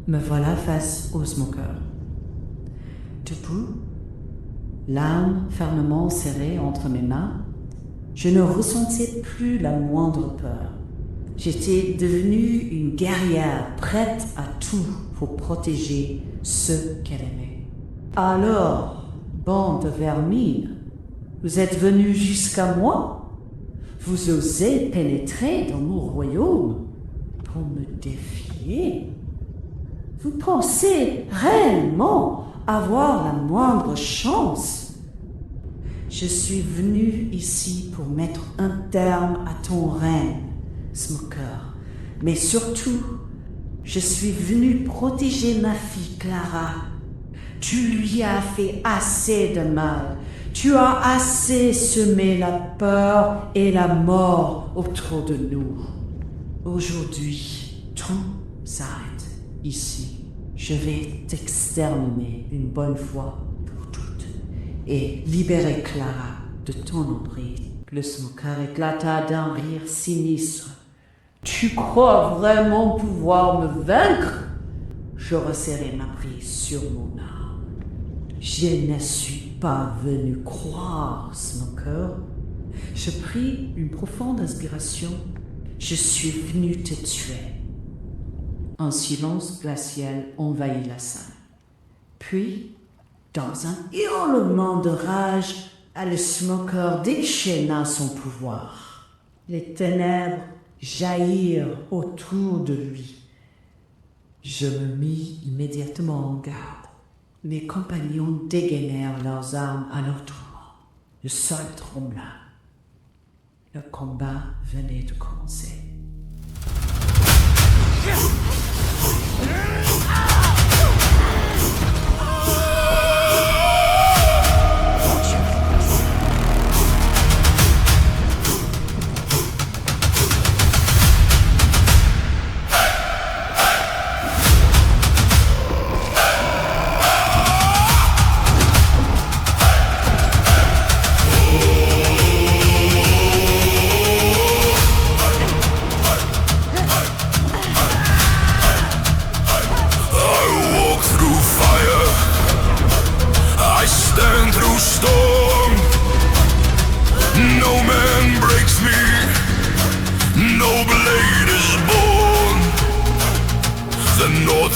Me voilà face au smoker. Debout, l'arme fermement serrée entre mes mains, je ne ressentais plus la moindre peur. J'étais devenue une guerrière prête à tout pour protéger ceux qu'elle aimait. Alors, bande de vermine, vous êtes venu jusqu'à moi? Vous osez pénétrer dans mon royaume pour me défier? Vous pensez réellement avoir la moindre chance? Je suis venu ici pour mettre un terme à ton règne, Smoker. Mais surtout, je suis venu protéger ma fille Clara. Tu lui as fait assez de mal. Tu as assez semé la peur et la mort autour de nous. Aujourd'hui, tout s'arrête ici. Je vais t'exterminer une bonne fois pour toutes et libérer Clara de ton emprise. Le smoker éclata d'un rire sinistre. Tu crois vraiment pouvoir me vaincre? Je resserrai ma prise sur mon arme. Je ne suis pas venu croire, Smoker. Je pris une profonde inspiration. Je suis venu te tuer. Un silence glacial envahit la salle. Puis, dans un hurlement de rage, le smoker déchaîna son pouvoir. Les ténèbres jaillirent autour de lui. Je me mis immédiatement en garde. Mes compagnons dégainèrent leurs armes à leur tour. Le sol trembla. Le combat venait de commencer.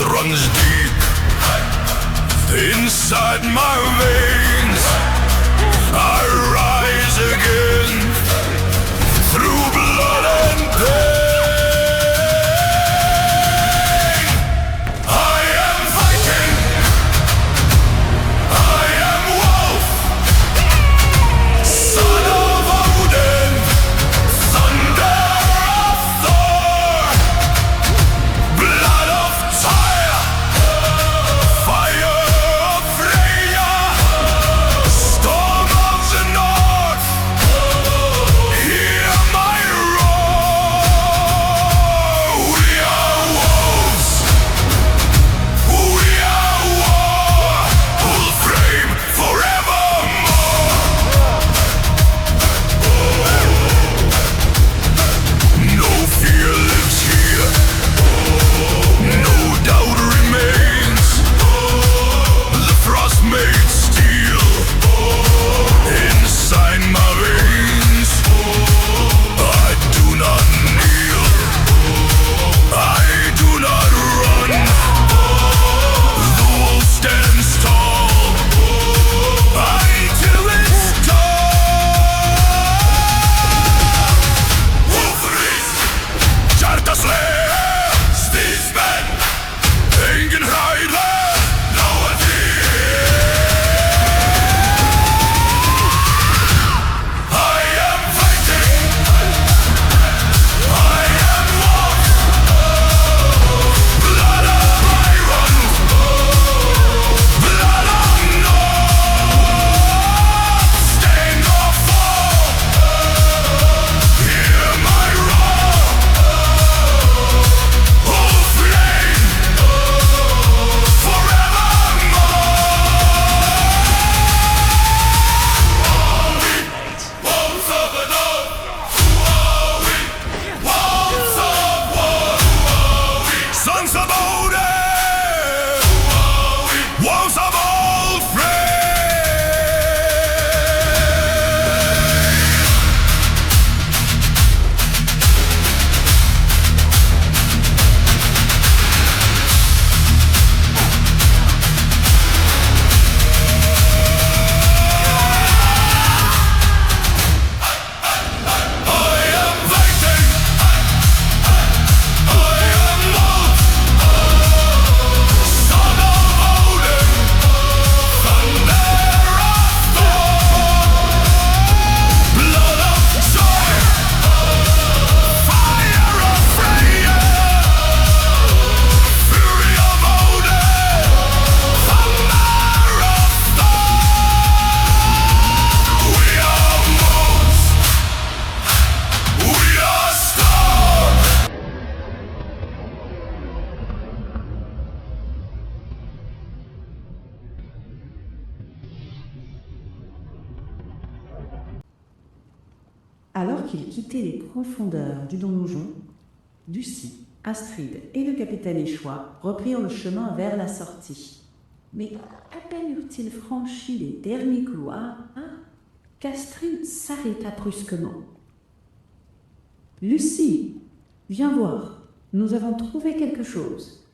Runs deep inside my veins. I rise again through blood and pain. I am fighting. I am Wolf, son of Odin, thunder of Thor, blood of Tyre, fire of Freya. Alors qu'ils quittaient les profondeurs du donjon, Lucie, Astrid et le capitaine Échois reprirent le chemin vers la sortie. Mais à peine eurent-ils franchi les derniers couloirs, qu'Astrid s'arrêta brusquement. « Lucie, viens voir, nous avons trouvé quelque chose. »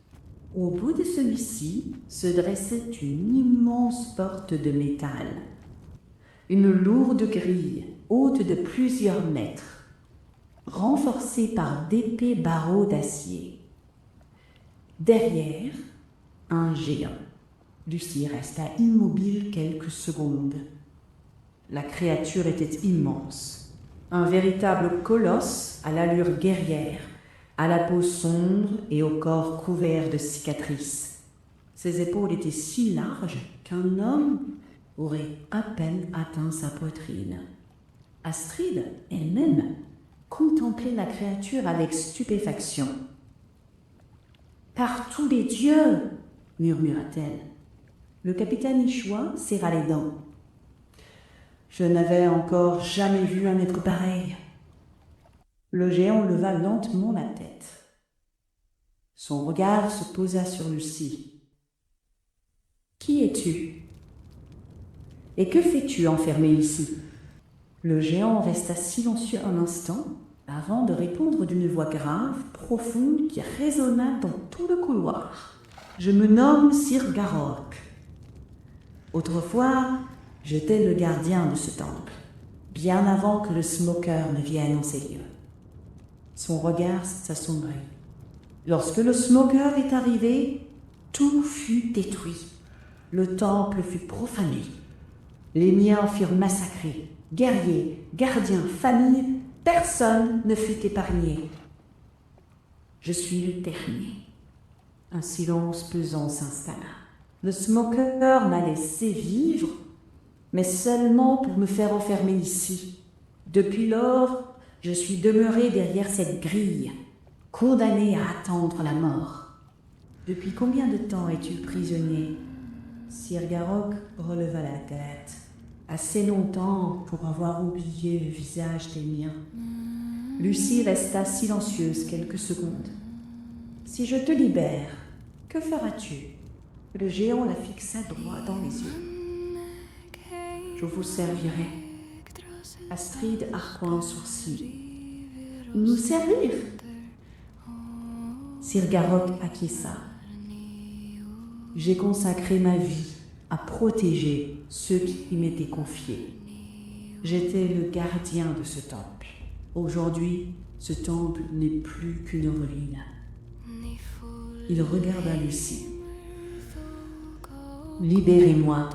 Au bout de celui-ci se dressait une immense porte de métal. Une lourde grille, haute de plusieurs mètres, renforcée par d'épais barreaux d'acier. Derrière, un géant. Lucie resta immobile quelques secondes. La créature était immense, un véritable colosse à l'allure guerrière, à la peau sombre et au corps couvert de cicatrices. Ses épaules étaient si larges qu'un homme aurait à peine atteint sa poitrine. Astrid, elle-même, contemplait la créature avec stupéfaction. « Par tous les dieux !» murmura-t-elle. Le capitaine Échois serra les dents. « Je n'avais encore jamais vu un être pareil. » Le géant leva lentement la tête. Son regard se posa sur Lucie. « Qui es-tu ? Et que fais-tu enfermé ici ?» Le géant resta silencieux un instant avant de répondre d'une voix grave, profonde, qui résonna dans tout le couloir. « Je me nomme Sir Garok. Autrefois, j'étais le gardien de ce temple, bien avant que le smoker ne vienne en ces lieux. » Son regard s'assombrit. Lorsque le smoker est arrivé, tout fut détruit. Le temple fut profané. Les miens furent massacrés. Guerriers, gardiens, familles, personne ne fut épargné. Je suis le dernier. Un silence pesant s'installa. Le smoker m'a laissé vivre, mais seulement pour me faire enfermer ici. Depuis lors, je suis demeuré derrière cette grille, condamné à attendre la mort. Depuis combien de temps es-tu prisonnier ? Sir Garok releva la tête. Assez longtemps pour avoir oublié le visage des miens. Lucie resta silencieuse quelques secondes. Si je te libère, que feras-tu ? Le géant la fixa droit dans les yeux. Je vous servirai. Astrid arqua un sourcil. Nous servir ? Sir Garok acquiesça. J'ai consacré ma vie à protéger ceux qui m'étaient confiés. J'étais le gardien de ce temple. Aujourd'hui, ce temple n'est plus qu'une ruine. Il regarda Lucie. Libérez-moi,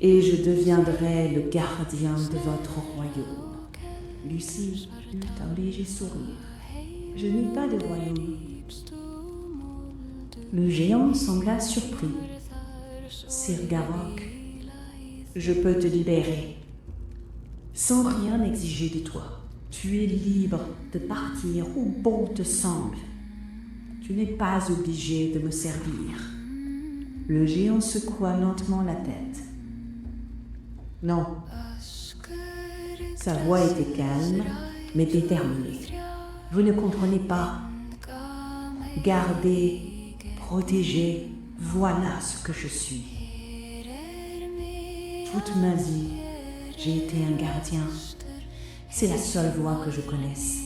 et je deviendrai le gardien de votre royaume. Lucie eut un léger sourire. Je n'ai pas de royaume. Le géant sembla surpris. Sir Garok, je peux te libérer, sans rien exiger de toi. Tu es libre de partir où bon te semble. Tu n'es pas obligé de me servir. Le géant secoua lentement la tête. Non. Sa voix était calme, mais déterminée. Vous ne comprenez pas. Garder, protéger, voilà ce que je suis. Toute ma vie, j'ai été un gardien. C'est la seule voie que je connaisse.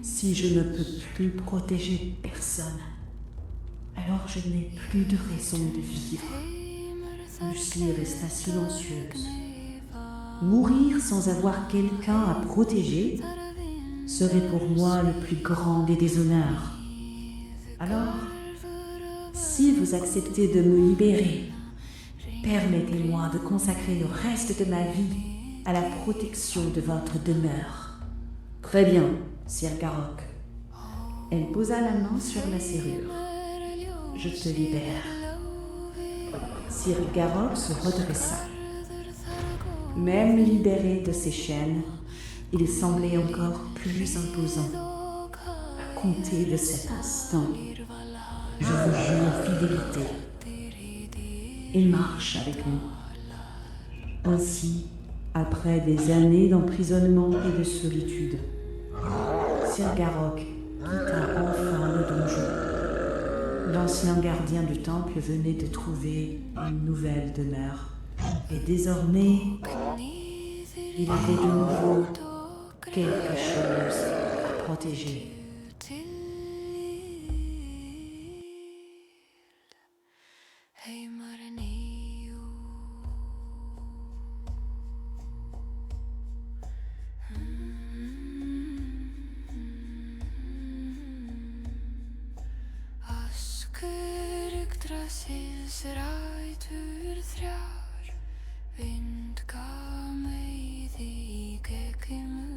Si je ne peux plus protéger personne, alors je n'ai plus de raison de vivre. Lucie resta silencieuse. Mourir sans avoir quelqu'un à protéger serait pour moi le plus grand des déshonneurs. Alors, si vous acceptez de me libérer, permettez-moi de consacrer le reste de ma vie à la protection de votre demeure. Très bien, Sir Garok. Elle posa la main sur la serrure. Je te libère. Sir Garok se redressa. Même libéré de ses chaînes, il semblait encore plus imposant. À compter de cet instant, je vous jure fidélité. Il marche avec nous. Ainsi, Après des années d'emprisonnement et de solitude, Sir Garrock quitta enfin le donjon. L'ancien gardien du temple venait de trouver une nouvelle demeure. Et désormais, il avait de nouveau quelque chose à protéger. Rætur þrjár, vind gaf mig því gegn